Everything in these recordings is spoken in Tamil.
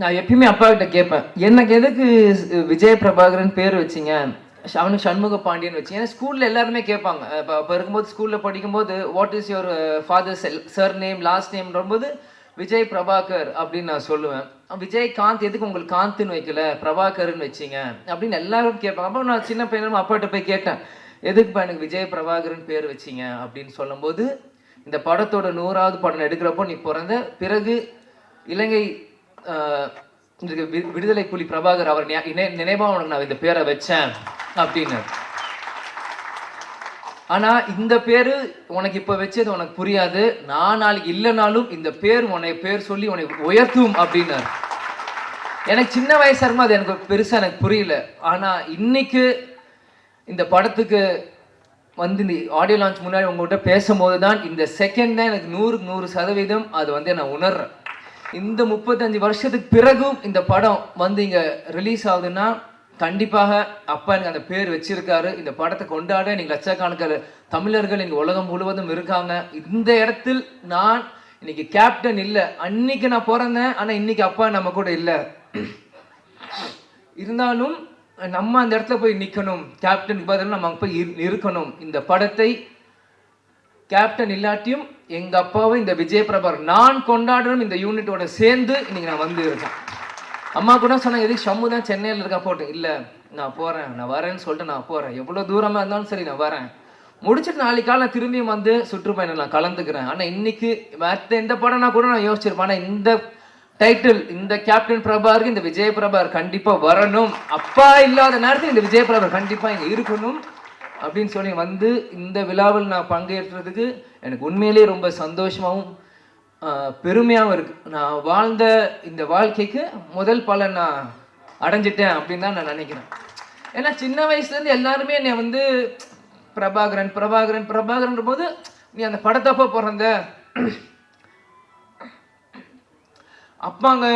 நான் எப்பயுமே அப்பா கிட்ட கேட்பேன், எனக்கு எதுக்கு விஜய பிரபாகரன் பேர் வச்சீங்க, அவனுக்கு சண்முக பாண்டியன் வச்சீங்க. ஏன்னா ஸ்கூல்ல எல்லாருமே கேட்பாங்க. இப்போ இருக்கும்போது ஸ்கூல்ல படிக்கும்போது what is your father sir name last நேம்ன்றபோது விஜய் பிரபாகர் அப்படின்னு நான் சொல்லுவேன். விஜயகாந்த் எதுக்கு உங்களுக்கு காந்த்னு வைக்கல பிரபாகர்னு வச்சிங்க அப்படின்னு எல்லாரும் கேட்பாங்க. அப்போ நான் சின்ன பையனும் அப்பாட்ட போய் கேட்டேன், எதுக்குப்பா எனக்கு விஜய் பிரபாகரன் பேர் வச்சிங்க அப்படின்னு சொல்லும்போது, இந்த படத்தோட 100வது படம் எடுக்கிறப்போ நீ பிறந்த பிறகு இலங்கை விடுதலை புலி பிரபாகர் அவர் நினைவா உனக்கு நான் இந்த பேரை வச்சேன் அப்படின்னு. ஆனா இந்த பேரு உனக்கு இப்ப வச்சது உனக்கு புரியாது, நான் நாளைக்கு இல்லைனாலும் இந்த பேர் உன்னை பேர் சொல்லி உனக்கு உயர்த்தும் அப்படின்னாரு. எனக்கு சின்ன வயசா இருக்கும் அது எனக்கு பெருசா எனக்கு புரியல. ஆனா இன்னைக்கு இந்த படத்துக்கு வந்து இந்த ஆடியோ லான்ச் முன்னாடி உங்ககிட்ட பேசும்போது தான் இந்த செகண்ட் தான் எனக்கு 100% அது வந்து நான் உணர்றேன். இந்த 35 வருஷத்துக்கு பிறகும் இந்த படம் வந்து இங்க ரிலீஸ் ஆகுதுன்னா கண்டிப்பாக அப்பா எனக்கு அந்த பேர் வச்சிருக்காரு. இந்த படத்தை கொண்டாட நீங்க லட்சக்கணக்கான தமிழர்கள் இங்க உலகம் முழுவதும் இருக்காங்க. இந்த இடத்தில் நான் இன்னைக்கு கேப்டன் இல்லை, அன்னைக்கு நான் பிறந்தேன், ஆனா இன்னைக்கு அப்பா நம்ம கூட இல்லை. இருந்தாலும் நம்ம அந்த இடத்துல போய் நிற்கணும், கேப்டனுக்கு பதில் நம்ம போய் இருக்கணும். இந்த படத்தை கேப்டன் இல்லாட்டியும் எங்க அப்பாவை இந்த விஜய் பிரபாகர் நான் கொண்டாடணும் இந்த யூனிட்டோட சேர்ந்து இன்னைக்கு நான் வந்து இருக்கேன். அம்மா கூட சொன்னாங்க, எதுக்கு ஷம்மு தான் சென்னையில் இருக்கா போட்டேன். இல்லை நான் போகிறேன், நான் வரேன்னு சொல்லிட்டு நான் போகிறேன். எவ்வளோ தூரமாக இருந்தாலும் சரி நான் வரேன். முடிச்சுட்டு நாளைக்கு காலை திரும்பியும் வந்து சுற்றுப்பயணம் நான் கலந்துக்கிறேன். ஆனால் இன்னைக்கு மற்ற எந்த படம்னா கூட நான் யோசிச்சிருப்பேன். ஆனால் இந்த டைட்டில், இந்த கேப்டன் பிரபாகருக்கு இந்த விஜய் பிரபாகர் கண்டிப்பாக வரணும், அப்பா இல்லாத நேரத்தில் இந்த விஜய் பிரபாகர் கண்டிப்பாக இங்கே இருக்கணும் அப்படின்னு சொல்லி வந்து இந்த விழாவில் நான் பங்கேற்றதுக்கு எனக்கு உண்மையிலேயே ரொம்ப சந்தோஷமாகவும் பெருமையாகவும் இருக்கு. நான் வாழ்ந்த இந்த வாழ்க்கைக்கு முதல் பலன் நான் அடைஞ்சிட்டேன் அப்படின்னு தான் நான் நினைக்கிறேன். ஏன்னா சின்ன வயசுலேருந்து எல்லாருமே என்னை வந்து பிரபாகரன் பிரபாகரன் பிரபாகரன் போது நீ அந்த படத்தப்போ பிறந்த அப்பாங்க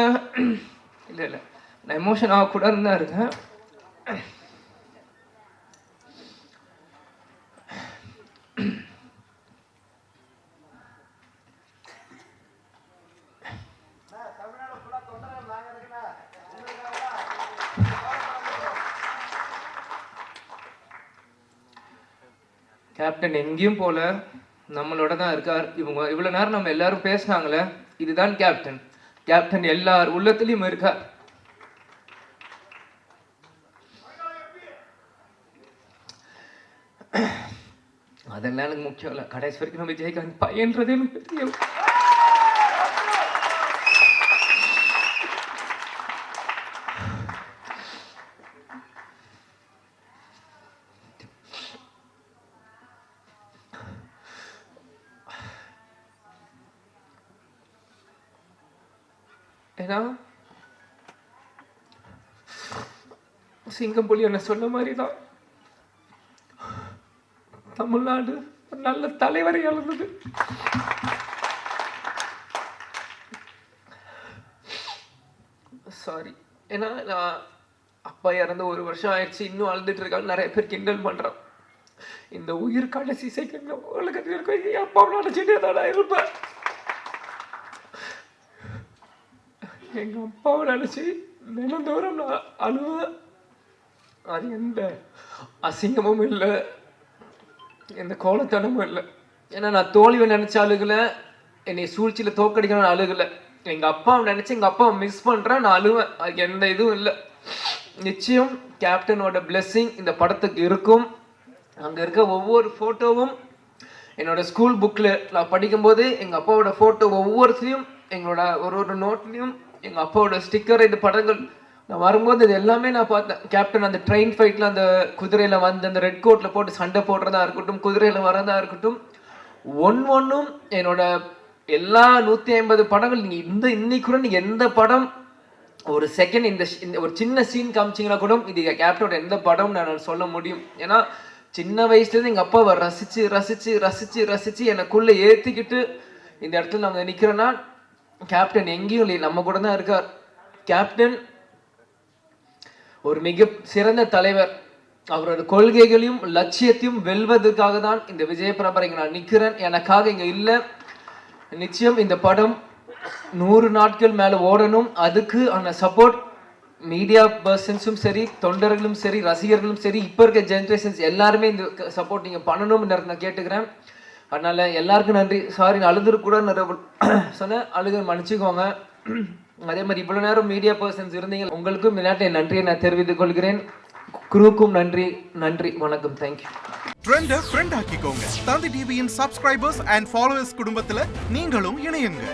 இல்லை இல்லை நான் எமோஷன் ஆகக்கூடாதுன்னு தான் இருக்கேன். கேப்டன் எங்கேயும் போல நம்மளோட தான் இருக்கார். இவங்க இவ்வளோ நேரம் நம்ம எல்லாரும் பேசினாங்களே, இதுதான் கேப்டன். கேப்டன் எல்லார் உள்ளத்திலையும் இருக்கார். அதெல்லாம் எனக்கு முக்கியம் இல்லை. கடைசி வரைக்கும் நம்ம விஜயகாந்த் பையன்றதே எனக்கு தெரியும். ஏன்னா சிங்கம் புலி என்ன சொன்ன மாதிரி தான் தமிழ்நாடு ஒரு நல்ல தலைவரை இழந்தது. சாரி. ஏன்னா நான் அப்பா இறந்து 1 வருஷம் ஆயிடுச்சு, இன்னும் அழுதுட்டு இருக்காங்க. நிறைய பேர் கிண்டல் பண்றான். இந்த உயிர் கடைசி செகண்ட் உலகத்தில் இருக்க அப்பாவை நினைச்சுட்டே தான் நான் இருப்பேன். எங்க அப்பாவை நினைச்சு தினந்தோறும் நான் அழுவேன். அது எந்த அசிங்கமும் இல்லை, எந்த கோலத்தனமும் இல்லை. ஏன்னா நான் தோல்வியை நினைச்ச அழுகலை, என்னை சூழ்ச்சியில் தோக்கடிக்கணும்னு அழுகலை. எங்கள் அப்பாவை நினச்சி எங்கள் அப்பாவை மிஸ் பண்ணுறேன், நான் அழுவேன். அதுக்கு எந்த இதுவும் இல்லை. நிச்சயம் கேப்டனோட பிளெஸ்ஸிங் இந்த படத்துக்கு இருக்கும். அங்கே இருக்க ஒவ்வொரு ஃபோட்டோவும் என்னோட ஸ்கூல் புக்கில் நான் படிக்கும்போது எங்கள் அப்பாவோட ஃபோட்டோ ஒவ்வொருத்தையும் எங்களோட ஒரு நோட்லேயும் எங்கள் அப்பாவோட ஸ்டிக்கர், இந்த படங்கள் நான் வரும்போது இது எல்லாமே நான் பார்த்தேன். கேப்டன் அந்த ட்ரெயின் ஃபைட்டில் அந்த குதிரையில் வந்து அந்த ரெட் கோட்டில் போட்டு சண்டை போடுறதா இருக்கட்டும், குதிரையில் வரதா இருக்கட்டும், ஒன்றும் என்னோட எல்லா 150 படங்கள் நீங்கள் இன்னைக்கு கூட நீங்கள் எந்த படம் ஒரு செகண்ட் இந்த ஒரு சின்ன சீன் காமிச்சிங்கன்னா கூட இது கேப்டனோட எந்த படம் நான் சொல்ல முடியும். ஏன்னா சின்ன வயசுலேருந்து எங்கள் அப்பாவை ரசித்து ரசித்து ரசித்து ரசித்து எனக்குள்ளே ஏற்றிக்கிட்டு இந்த இடத்துல நாங்கள் நிற்கிறோன்னா கேப்டன் எங்கேயும் இல்லை, நம்ம கூட தான் இருக்கார். கேப்டன் ஒரு மிக சிறந்த தலைவர். அவரோட கொள்கைகளையும் லட்சியத்தையும் வெல்வதற்காக தான் இந்த விஜய பிரபாகர் இங்கே நான் நிற்கிறேன். எனக்காக இங்கே இல்லை. நிச்சயம் இந்த படம் 100 நாட்கள் மேலே ஓடணும். அதுக்கு அந்த சப்போர்ட் மீடியா பர்சன்ஸும் சரி, தொண்டர்களும் சரி, ரசிகர்களும் சரி, இப்போ இருக்க ஜென்ரேஷன்ஸ் எல்லாருமே இந்த சப்போர்ட் நீங்கள் பண்ணணும்னு நான் கேட்டுக்கிறேன். அதனால் எல்லாருக்கும் நன்றி. சாரி, நான் அழுதுரு கூட சொன்னேன், அழுது மன்னிச்சுக்கோங்க. அதே மாதிரி இவ்வளோ நேரம் மீடியா பர்சன்ஸ் இருந்தீங்க, உங்களுக்கும் விளையாட்டு என் நன்றியை நான் தெரிவித்துக் கொள்கிறேன். குரூக்கும் நன்றி. வணக்கம். தேங்க்யூ. ட்ரெண்டை ஃப்ரெண்ட் ஆக்கிக்கோங்க. தந்தி டிவியின் சப்ஸ்கிரைபர்ஸ் அண்ட் ஃபாலோவர்ஸ் குடும்பத்தில் நீங்களும் இணையுங்க.